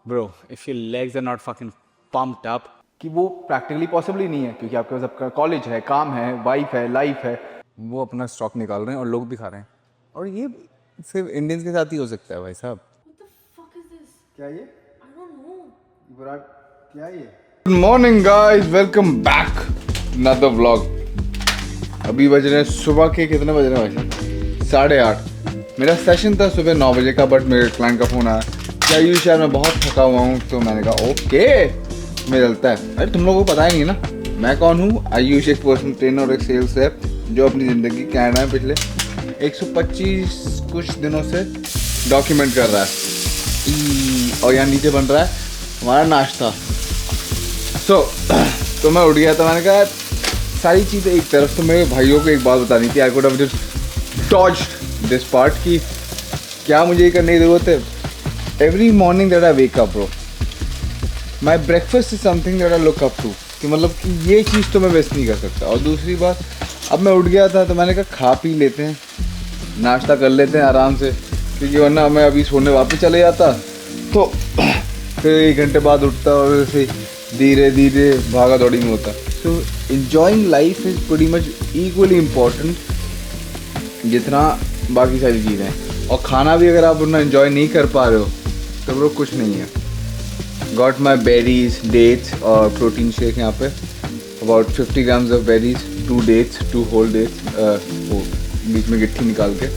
Bro, if your legs are not fucking pumped up, कि वो practically possible ही नहीं है, क्योंकि आपके पास आपका कॉलेज है, काम है, वाइफ है, लाइफ है। वो अपना स्टॉक निकाल रहे हैं और लोग भी खा रहे हैं, और ये सिर्फ इंडियंस के साथ ही हो सकता है भाई साहब। What the fuck is this? क्या ये I don't know. विराट, क्या ये? Good morning guys, welcome back another vlog. अभी बज रहे हैं सुबह के, कितने बज रहे हैं भाई साहब? 8:30। मेरा सेशन था सुबह 9 बजे का, बट मेरे क्लाइंट का फ़ोन आया क्या आयुष यार मैं बहुत थका हुआ हूँ। तो मैंने कहा ओके, मैं चलता है। अरे तुम लोगों को पता ही नहीं ना मैं कौन हूँ। आयुष एक पर्सनल ट्रेनर और एक सेल्स है जो अपनी ज़िंदगी कनाडा में पिछले 125 कुछ दिनों से डॉक्यूमेंट कर रहा है। और यहाँ नीचे बन रहा है हमारा नाश्ता। तो मैं उठ गया, तो मैंने कहा सारी चीज़ें एक तरफ। तो मेरे भाइयों को एक बात बतानी थी, I could have just dodged this part, कि क्या मुझे ये करने की ज़रूरत है। Every morning that I wake up bro, my breakfast is something that I look up to, कि मतलब कि ये चीज़ तो मैं वेस्ट नहीं कर सकता। और दूसरी बात, अब मैं उठ गया था तो मैंने कहा खा पी लेते हैं, नाश्ता कर लेते हैं आराम से, क्योंकि वरना मैं अभी सोने वापस चले जाता तो फिर 1 घंटे बाद उठता और वैसे धीरे धीरे भागा दौड़ी में होता। सो enjoying life is pretty much equally important जितना बाकी सारी चीज़ें हैं। और खाना भी अगर आप उतना इन्जॉय नहीं कर पा रहे हो तो वो कुछ नहीं है। गॉट माई बेरीज, डेट्स और प्रोटीन शेक यहाँ पे, about 50 grams of berries, 2 dates, 2 whole dates, वो बीच में गिट्ठी निकाल के।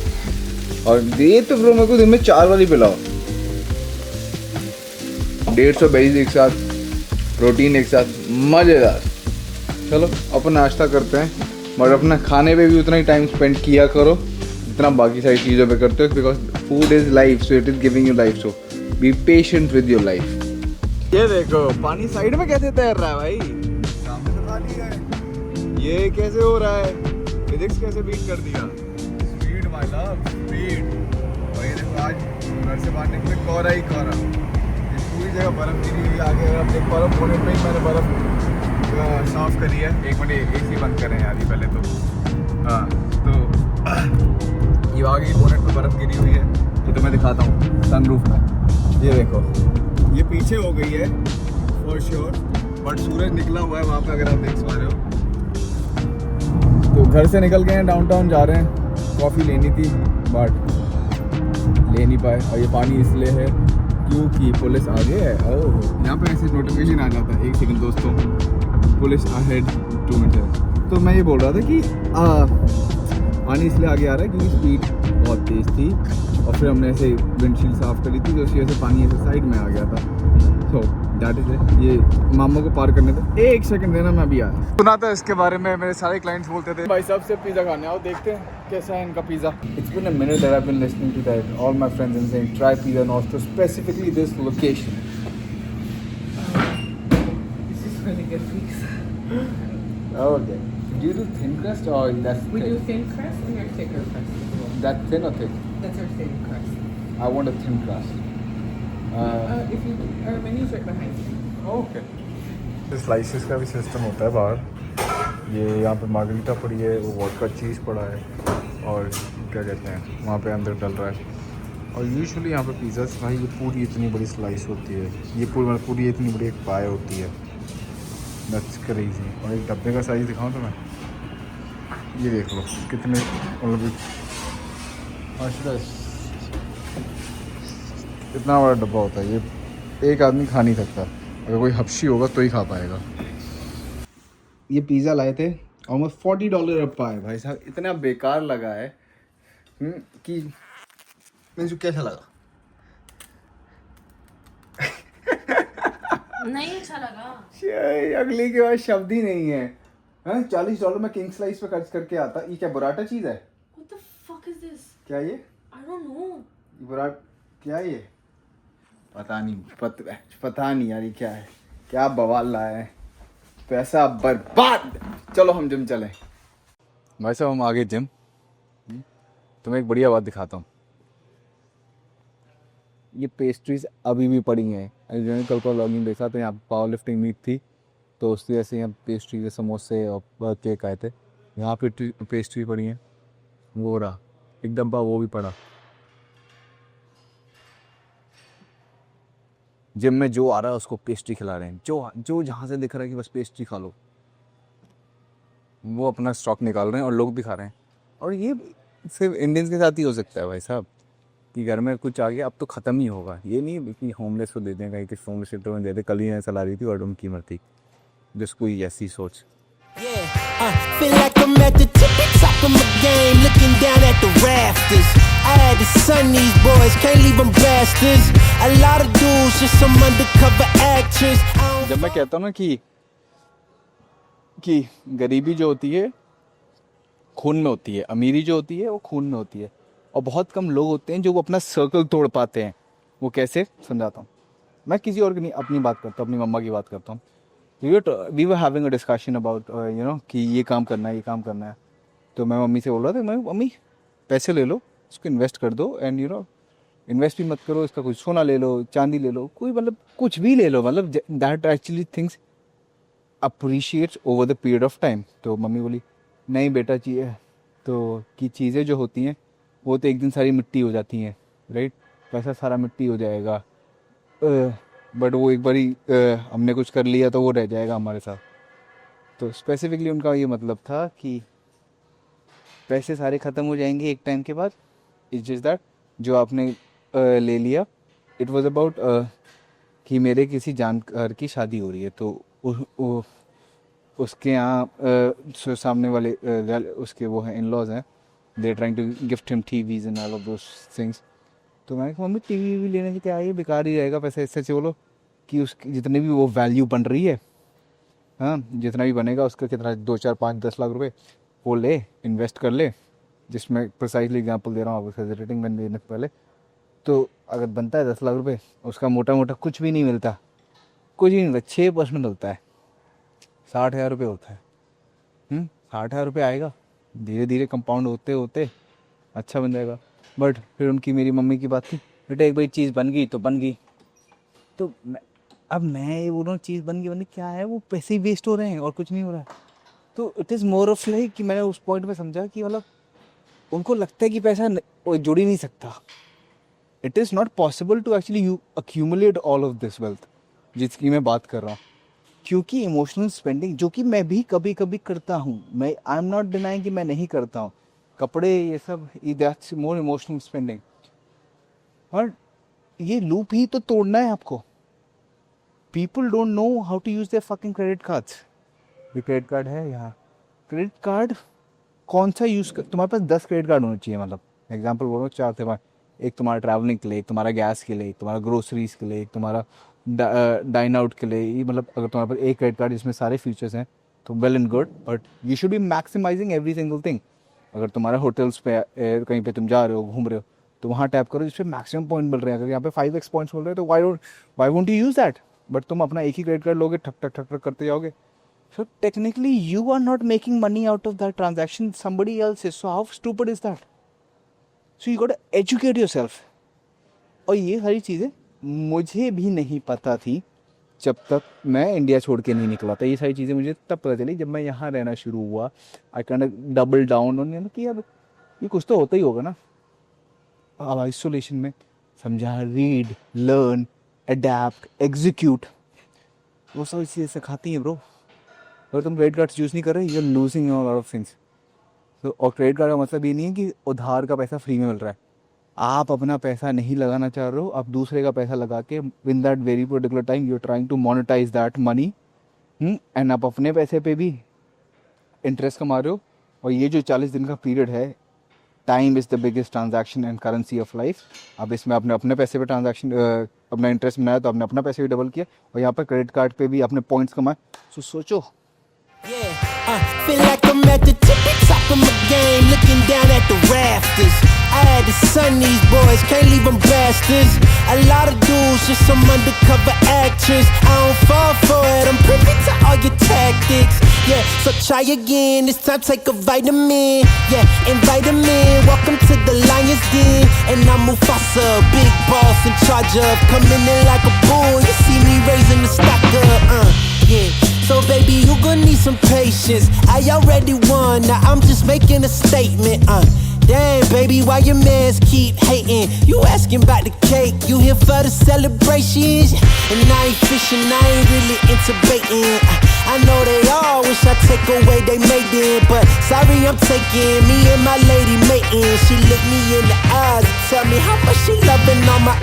और ये तो ब्रो मेरे को दिन में 4 बार ही पिलाओ। 150 बेरीज एक साथ, प्रोटीन एक साथ, मज़ेदार। चलो अपन नाश्ता करते हैं, बट अपना खाने पे भी उतना ही टाइम स्पेंड किया करो जितना बाकी सारी चीज़ों पे करते हो, because food is life, so it is giving you life, so be patient with your life. ये देखो पानी साइड में कैसे तैर रहा है भाई, सामने तो खाली है। ये कैसे हो रहा है, फिजिक्स कैसे बीट कर दिया। Speed my love, speed. और ये देखो आज घर से बाहर निकले कोहरा ही कोहरा, पूरी जगह बर्फ गिरी हुई। आगे अगर आप देख पा रहे हो कोने पे ही मैंने बर्फ साफ करी है। एक मिनट AC बंद करें यार ये पहले तो। हाँ तो ये आगे बोनेट पे बर्फ गिरी हुई है, ये तो मैं दिखाता हूँ सनरूफ में। ये देखो ये पीछे हो गई है फॉर श्योर, बट सूरज निकला हुआ है वहाँ पे, अगर आप देख पा रहे हो। तो घर से निकल गए हैं, डाउनटाउन जा रहे हैं। कॉफ़ी लेनी थी बट ले नहीं पाए, और ये पानी इसलिए है क्योंकि पुलिस आगे है। ओह, यहाँ पे ऐसे नोटिफिकेशन आ जाता है, 1 सेकंड दोस्तों, पुलिस अहेड 2 मीटर। तो मैं ये बोल रहा था कि पानी इसलिए आगे आ रहा है क्योंकि स्पीड बहुत तेज़ थी, और फिर हमने ऐसे विंडशील्ड साफ़ करी थी तो उसी वजह से पानी ऐसे साइड में आ गया था। So that is it. ये मामा को पार करने थे, 1 सेकंड देना, मैं भी आया। सुना था इसके बारे में, मेरे सारे क्लाइंट्स बोलते थे भाई साहब से पिज़्ज़ा खाने आओ, देखते हैं कैसा है इनका pizza. It's been a minute that I have been listening to that all my friends and saying try pizza Nostro, specifically this location. This is really good pizza. Okay. Do you do thin crust or less We thick? do thin crust and our thicker crust as well. That thin or thick? That's our thin crust. I want a thin crust. If you, our menu's right behind you. Okay. Slices का भी system होता है बाहर। ये यहाँ पे margarita पड़ी है, वो वोडका चीज़ पड़ा है, और क्या कहते हैं वहाँ पे अंदर डल रहा है। और यूजुअली यहाँ पे पिज़्ज़ा भाई ये पूरी इतनी बड़ी स्लाइस होती है, ये पूरी इतनी बड़ी एक पाए होती है। That's crazy. और एक डब्बे का साइज़ दिखाऊँ तो मैं, ये देख लो कितने, मतलब इतना बड़ा डब्बा होता है। ये एक आदमी खा नहीं सकता, अगर कोई हबशी होगा तो ही खा पाएगा। ये पिज़्ज़ा लाए थे ऑलमोस्ट $40 अब पाए भाई साहब, इतना बेकार लगा है कि मुझे कैसा लगा। नहीं अच्छा लगा। अगली के बाद शब्द ही नहीं है। हाँ, $40 में किंग स्लाइस पे खर्च करके आता। ये क्या बुराटा चीज़ है? What the fuck is this? क्या ये I don't know. बुराट, क्या ये पता नहीं, पता नहीं यार ये क्या है, क्या बवाल लाया है, पैसा बर्बाद। चलो हम जिम चलें भाई साहब, हम आगे जिम। तुम्हें एक बढ़िया बात दिखाता हूँ। ये पेस्ट्रीज अभी भी पड़ी हैं। मैंने कल को लॉगिन देखा तो यहाँ पावर लिफ्टिंग मीट थी, तो उसकी वजह से यहाँ पेस्ट्री के समोसे और केक आए थे। यहाँ पे पेस्ट्री पड़ी हैं, वो रहा एक डब्बा, वो भी पड़ा। जिम में जो आ रहा है उसको पेस्ट्री खिला रहे हैं, जो जो जहाँ से दिख रहा है कि बस पेस्ट्री खा लो, वो अपना स्टॉक निकाल रहे हैं और लोग भी खा रहे हैं। और ये सिर्फ इंडियंस के साथ ही हो सकता है भाई साहब, कि घर में कुछ आ गया अब तो ख़त्म ही होगा। ये नहीं कि होमलेस को दे दें, कहीं किसी होमलेस शेल्टर में दे दें। कल ही ऐसा ला रही थी और उनकी मर्ती, जिसको ऐसी सोच। Feel like I'm at the tippy top of my game, looking down at the rafters. I had to son these boys, can't leave them bastards. A lot of dudes, just some undercover actors. जब मैं कहता हूँ ना कि गरीबी जो होती है खून में होती है, अमीरी जो होती है वो खून में होती है, और बहुत कम लोग होते हैं जो वो अपना सर्कल तोड़ पाते हैं। वो कैसे, समझाता हूँ। मैं किसी और की नहीं, अपनी बात करता हूँ, अपनी मम्मा की बात करता हूँ। We were having a discussion about you know कि ये काम करना है, ये काम करना है। तो मैं मम्मी से बोल रहा था, मैं मम्मी पैसे ले लो, इसको इन्वेस्ट कर दो, एंड यू नो इन्वेस्ट भी मत करो, इसका कुछ सोना ले लो, चांदी ले लो, कोई मतलब कुछ भी ले लो, मतलब that actually things appreciates over the period of time. तो मम्मी बोली नहीं बेटा, चाहिए तो कि चीज़ें जो होती हैं वो तो एक दिन सारी मिट्टी हो जाती हैं, राइट। पैसा सारा मिट्टी हो जाएगा, बट वो एक बारी हमने कुछ कर लिया तो वो रह जाएगा हमारे साथ। तो स्पेसिफिकली उनका ये मतलब था कि पैसे सारे ख़त्म हो जाएंगे एक टाइम के बाद। इट्स जस्ट दैट जो आपने ले लिया, इट वाज अबाउट कि मेरे किसी जानकार की शादी हो रही है, तो उसके यहाँ सामने वाले उसके वो हैं इन-लॉज हैं, they trying to gift him TVs and all of those things. तो मैंने कहा मम्मी टीवी भी लेने से क्या है, ये बेकार ही रहेगा पैसा, इससे बोलो कि उसकी जितनी भी वो वैल्यू बन रही है, हाँ जितना भी बनेगा उसका कितना 2, 4, 5, 10 लाख रुपए वो ले, इन्वेस्ट कर ले। जिसमें प्रिसाइजली एग्जांपल दे रहा हूँ आपको, रेटिंग बन देने से पहले। तो अगर बनता है 10 लाख रुपए, उसका मोटा मोटा कुछ भी नहीं मिलता, कुछ ही नहीं मिलता, 6% होता है, 60,000 रुपये होता है। 60,000 रुपये आएगा, धीरे धीरे कंपाउंड होते होते अच्छा बन जाएगा। बट फिर उनकी, मेरी मम्मी की बात थी, बेटा एक बार चीज़ बन गई तो बन गई। तो अब मैं ये बोल रहा हूँ चीज़ बन गई क्या है, वो पैसे ही वेस्ट हो रहे हैं और कुछ नहीं हो रहा है। तो it is more of like कि मैंने उस पॉइंट में समझा कि मतलब उनको लगता है कि पैसा जुड़ ही नहीं सकता। It is not possible to actually you accumulate all of this wealth जिसकी मैं बात कर रहा हूँ। क्योंकि इमोशनल स्पेंडिंग, जो कि मैं भी कभी कभी करता हूँ, मैं आई एम नॉट डिनाइंग कि मैं नहीं करता हूँ, कपड़े ये सब, दैट्स मोर इमोशनल स्पेंडिंग। और ये लूप ही तो तोड़ना है आपको। People don't know how to use their fucking credit cards. ये क्रेडिट कार्ड है यहाँ, क्रेडिट कार्ड कौन सा यूज़ कर, तुम्हारे पास 10 क्रेडिट कार्ड होने चाहिए, मतलब एग्जांपल बोल रहा हूँ 4 थे, एक तुम्हारा ट्रैवलिंग के लिए, एक तुम्हारा गैस के लिए, एक तुम्हारा ग्रोसरीज के लिए, एक तुम्हारा डाइन आउट के लिए। ये मतलब अगर तुम्हारे पास एक क्रेडिट कार्ड जिसमें सारे फीचर्स हैं तो well and good, but you should be maximizing every single thing. अगर तुम्हारा होटल्स पे कहीं पे तुम जा रहे हो, घूम रहे हो, तो वहाँ टैप करो जिसपे मैक्सिमम पॉइंट मिल रहे हैं। अगर यहाँ पे 5x पॉइंट्स मिल रहे हैं तो why won't you use that. But तुम अपना एक ही क्रेडिट कार्ड लोगे, ठक ठक ठक ठक करते जाओगे, so technically you are not making money out of that transaction, somebody else is. So how stupid is that? So you got to educate yourself. और ये सारी चीज़ें मुझे भी नहीं पता थी जब तक मैं इंडिया छोड़ के नहीं निकला था। ये सारी चीज़ें मुझे तब पता चली जब मैं यहाँ रहना शुरू हुआ। I kind of double down on कि यार ये कुछ तो होता ही होगा ना। अब आइसोलेशन में समझा, रीड, लर्न, अडेप्ट, एग्जीक्यूट, वो सारी चीज़ें सिखाती हैं ब्रो। अगर तुम क्रेडिट कार्ड यूज़ नहीं कर रहे, you are losing all of things. तो और क्रेडिट कार्ड का मतलब ये नहीं है कि उधार का पैसा फ्री में मिल रहा है। आप अपना पैसा नहीं लगाना चाह रहे हो, आप दूसरे का पैसा लगा के when that very particular time you are trying to monetize that money, and आप अपने पैसे पे भी इंटरेस्ट कमा रहे हो। और ये जो 40 दिन का पीरियड है, time is the biggest transaction and currency of life. अब इसमें आपने अपने पैसे पे ट्रांजैक्शन, अपना इंटरेस्ट बनाया तो आपने अपना पैसे भी डबल किया, और यहाँ पर क्रेडिट कार्ड पे भी आपने पॉइंट्स कमाए। सो सोचो। Feel like I'm at the tippy top of my game, looking down at the rafters. I had to son these boys, can't leave them bastards. A lot of dudes, just some undercover actors. I don't fall for it, I'm privy to all your tactics. Yeah, so try again, this time take a vitamin. Yeah, invite 'em in, welcome to the Lion's Den. And I'm Mufasa, big boss in charge of, coming in like a bull. You see me raising the stock up, yeah. So baby, you gon' need some patience. I already won, now I'm just making a statement, Damn, baby, why your mans keep hating? You asking about the cake, you here for the celebrations. And I ain't fishing, I ain't really into baiting. I know they all wish I take away they made it, but sorry I'm taking me and my lady mating. She look me in the eyes and tell me how much she loving all my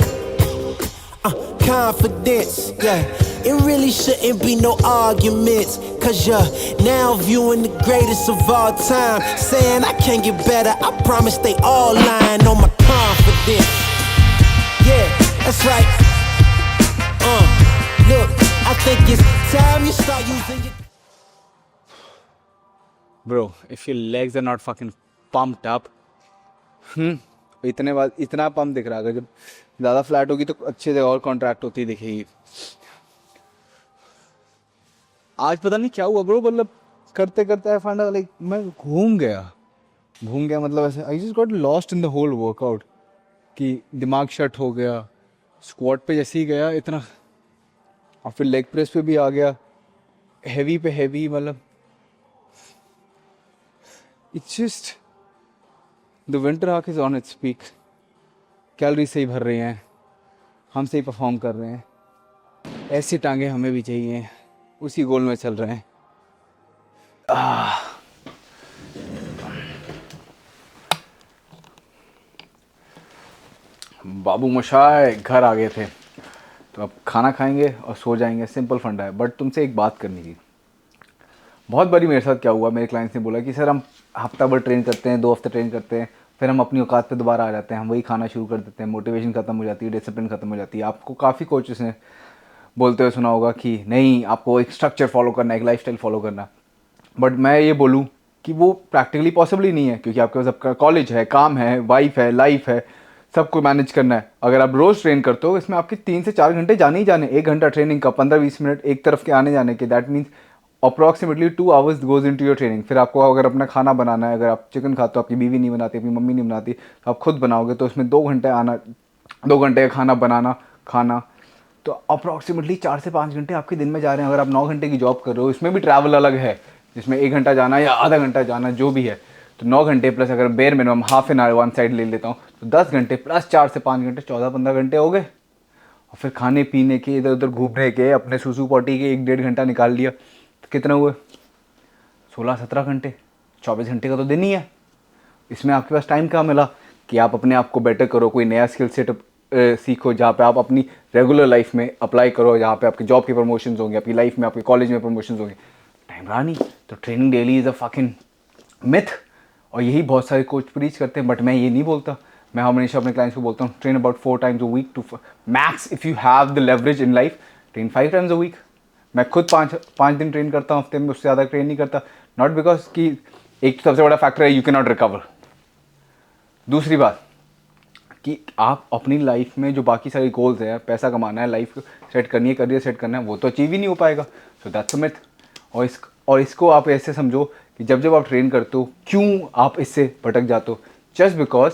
confidence, yeah. It really shouldn't be no arguments, cause you're now viewing the greatest of all time, saying I can't get better, I promise they all lying on my confidence. Yeah, that's right. Look, I think it's time you start using your... Bro, if your legs are not fucking pumped up, इतना pump दिख रहा है, अगर जब ज़्यादा flat होगी तो अच्छे से और कॉन्ट्रैक्ट होती दिखेगी. आज पता नहीं क्या हुआ ब्रो, मतलब करते करते आई फाइंड लाइक मैं घूम गया मतलब ऐसे I just got lost in the whole workout कि दिमाग शट हो गया. स्क्वाट पे जैसे ही गया इतना, और फिर लेग प्रेस पे भी आ गया, हैवी पे हैवी, मतलब it's just the winter arc is on its peak. Calorie सही भर रहे हैं, हम सही परफॉर्म कर रहे हैं, ऐसी टांगे हमें भी चाहिए, उसी गोल में चल रहे हैं. बाबू मशाय घर आ गए थे, तो अब खाना खाएंगे और सो जाएंगे. सिंपल फंडा है. बट तुमसे एक बात करनी थी. बहुत बारी मेरे साथ क्या हुआ, मेरे क्लाइंट्स ने बोला कि सर हम हफ्ता भर ट्रेन करते हैं, 2 हफ्ते ट्रेन करते हैं, फिर हम अपनी औकात पे दोबारा आ जाते हैं, हम वही खाना शुरू कर देते हैं, मोटिवेशन ख़त्म हो जाती है, डिसिप्लिन ख़त्म हो जाती है. आपको काफ़ी कोचेस ने बोलते हुए सुना होगा कि नहीं, आपको एक स्ट्रक्चर फॉलो करना है, एक लाइफस्टाइल फॉलो करना है. बट मैं ये बोलूँ कि वो प्रैक्टिकली पॉसिबल ही नहीं है, क्योंकि आपके पास आपका कॉलेज है, काम है, वाइफ है, लाइफ है, सब कुछ मैनेज करना है. अगर आप रोज़ ट्रेन करते हो, इसमें आपके 3 से 4 घंटे जाने ही जाने. 1 घंटा ट्रेनिंग का, 15-20 मिनट एक तरफ के आने जाने के, that means approximately 2 hours goes into your training. फिर आपको अगर अपना खाना बनाना है, अगर आप चिकन खाते हो, आपकी बीवी नहीं बनाती, अपनी मम्मी नहीं बनाती, तो आप खुद बनाओगे, तो उसमें 2 घंटे आना, 2 घंटे का खाना बनाना, खाना, तो अप्रॉक्सीमेटली 4 से 5 घंटे आपके दिन में जा रहे हैं. अगर आप 9 घंटे की जॉब कर रहे हो, इसमें भी ट्रैवल अलग है, जिसमें 1 घंटा जाना या आधा घंटा जाना, जो भी है, तो 9 घंटे प्लस अगर bare minimum half an hour one side ले लेता हूँ, तो 10 घंटे प्लस 4 से 5 घंटे, 14-15 घंटे हो गए. और फिर खाने पीने के, इधर उधर घूमने के, अपने सूसू पॉटी के 1-1.5 घंटा निकाल लिया, तो कितना हुए? 16-17 घंटे. 24 घंटे का तो दिन ही है. इसमें आपके पास टाइम कहाँ मिला कि आप अपने आप को बेटर करो, कोई नया स्किल सेट सीखो, जहाँ पे आप अपनी रेगुलर लाइफ में अप्लाई करो, जहाँ पे आपकी जॉब के प्रमोशंस होंगे, आपकी लाइफ में, आपके कॉलेज में प्रमोशंस होंगे. टाइम रहा नहीं. तो training daily is a fucking myth, और यही बहुत सारे कोच प्रीच करते हैं. बट मैं ये नहीं बोलता. मैं हमेशा अपने क्लाइंट्स को बोलता हूँ, train about 4 times a week to max. If you have the leverage in life, train 5 times a week. मैं खुद 5 दिन ट्रेन करता हूँ हफ्ते में, उससे ज़्यादा ट्रेन नहीं करता. नॉट बिकॉज कि एक सबसे बड़ा फैक्टर है यू कैन नॉट रिकवर. दूसरी बात कि आप अपनी लाइफ में जो बाकी सारे गोल्स हैं, पैसा कमाना है, लाइफ सेट करनी है, करियर सेट करना है, वो तो अचीव ही नहीं हो पाएगा. So that's a myth. और इसको आप ऐसे समझो कि जब जब आप ट्रेन करते हो, क्यों आप इससे भटक जाते हो? जस्ट बिकॉज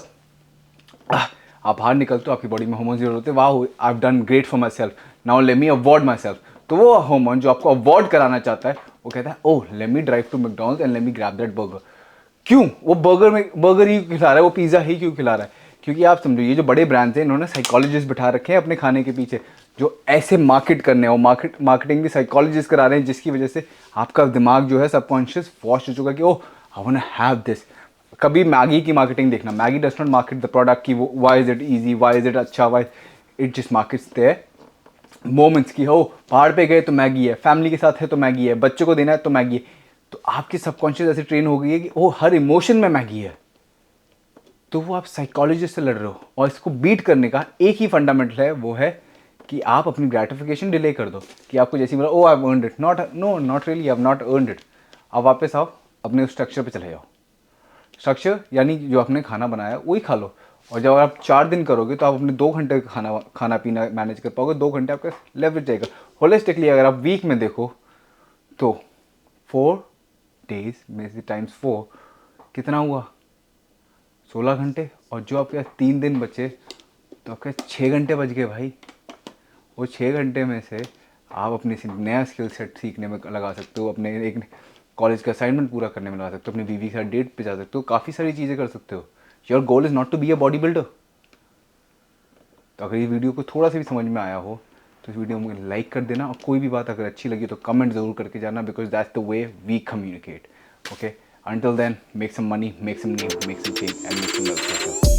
आप बाहर निकलते हो, आपकी बॉडी में हार्मोन्स होते हैं, वाह I have done great for my self, now let me award my self. तो वो हार्मोन जो आपको अवॉर्ड कराना चाहता है, वो कहता है oh let me drive to McDonald's and let me grab that burger. क्यों? वो बर्गर ही खिला रहा है, वो पिज़्ज़ा ही क्यों खिला रहा है? क्योंकि आप समझो, ये जो बड़े ब्रांड्स हैं, इन्होंने साइकोलॉजिस्ट बिठा रखे हैं अपने खाने के पीछे, जो ऐसे मार्केट करने हैं. और मार्केटिंग भी साइकोलॉजिस्ट करा रहे हैं, जिसकी वजह से आपका दिमाग जो है सबकॉन्शियस वॉश हो चुका कि oh I want to have this. कभी मैगी की मार्केटिंग देखना, Maggi does not market the product की why is it easy, why is it अच्छा, why it just markets their moments की. हो पहाड़ पे गए तो मैगी है, फैमिली के साथ है तो मैगी है, बच्चों को देना है तो मैगी है. तो आपकी सबकॉन्शियस ऐसे ट्रेन हो गई है कि ओ हर इमोशन में मैगी है. तो वो आप साइकोलॉजिस्ट से लड़ रहे हो. और इसको बीट करने का एक ही फंडामेंटल है, वो है कि आप अपनी ग्रेटिफिकेशन डिले कर दो. कि आपको जैसे मिला oh I have earned it, not really, I have not earned it. अब वापस आओ, अपने उस स्ट्रक्चर पे चले जाओ. स्ट्रक्चर यानी जो आपने खाना बनाया वही खा लो. और जब आप 4 दिन करोगे तो आप अपने 2 घंटे का खाना पीना मैनेज कर पाओगे. 2 घंटे आपका लेवरेज जाएगा. होलिस्टिकली अगर आप वीक में देखो तो 4 days में से टाइम्स 4 कितना हुआ? 16 घंटे. और जो आपके 3 दिन बचे तो आपके 6 घंटे बच गए भाई. वो 6 घंटे में से आप अपनी नया स्किल सेट सीखने में लगा सकते हो, अपने एक कॉलेज का असाइनमेंट पूरा करने में लगा सकते हो, अपनी बीवी के साथ डेट पे जा सकते हो, काफ़ी सारी चीज़ें कर सकते हो. Your goal is not to be a bodybuilder. तो अगर ये वीडियो को थोड़ा सा भी समझ में आया हो तो इस वीडियो में लाइक कर देना, और कोई भी बात अगर अच्छी लगी तो कमेंट ज़रूर करके जाना, because that's the way we communicate. Okay, until then, make some money, make some name, make some change, and make some love.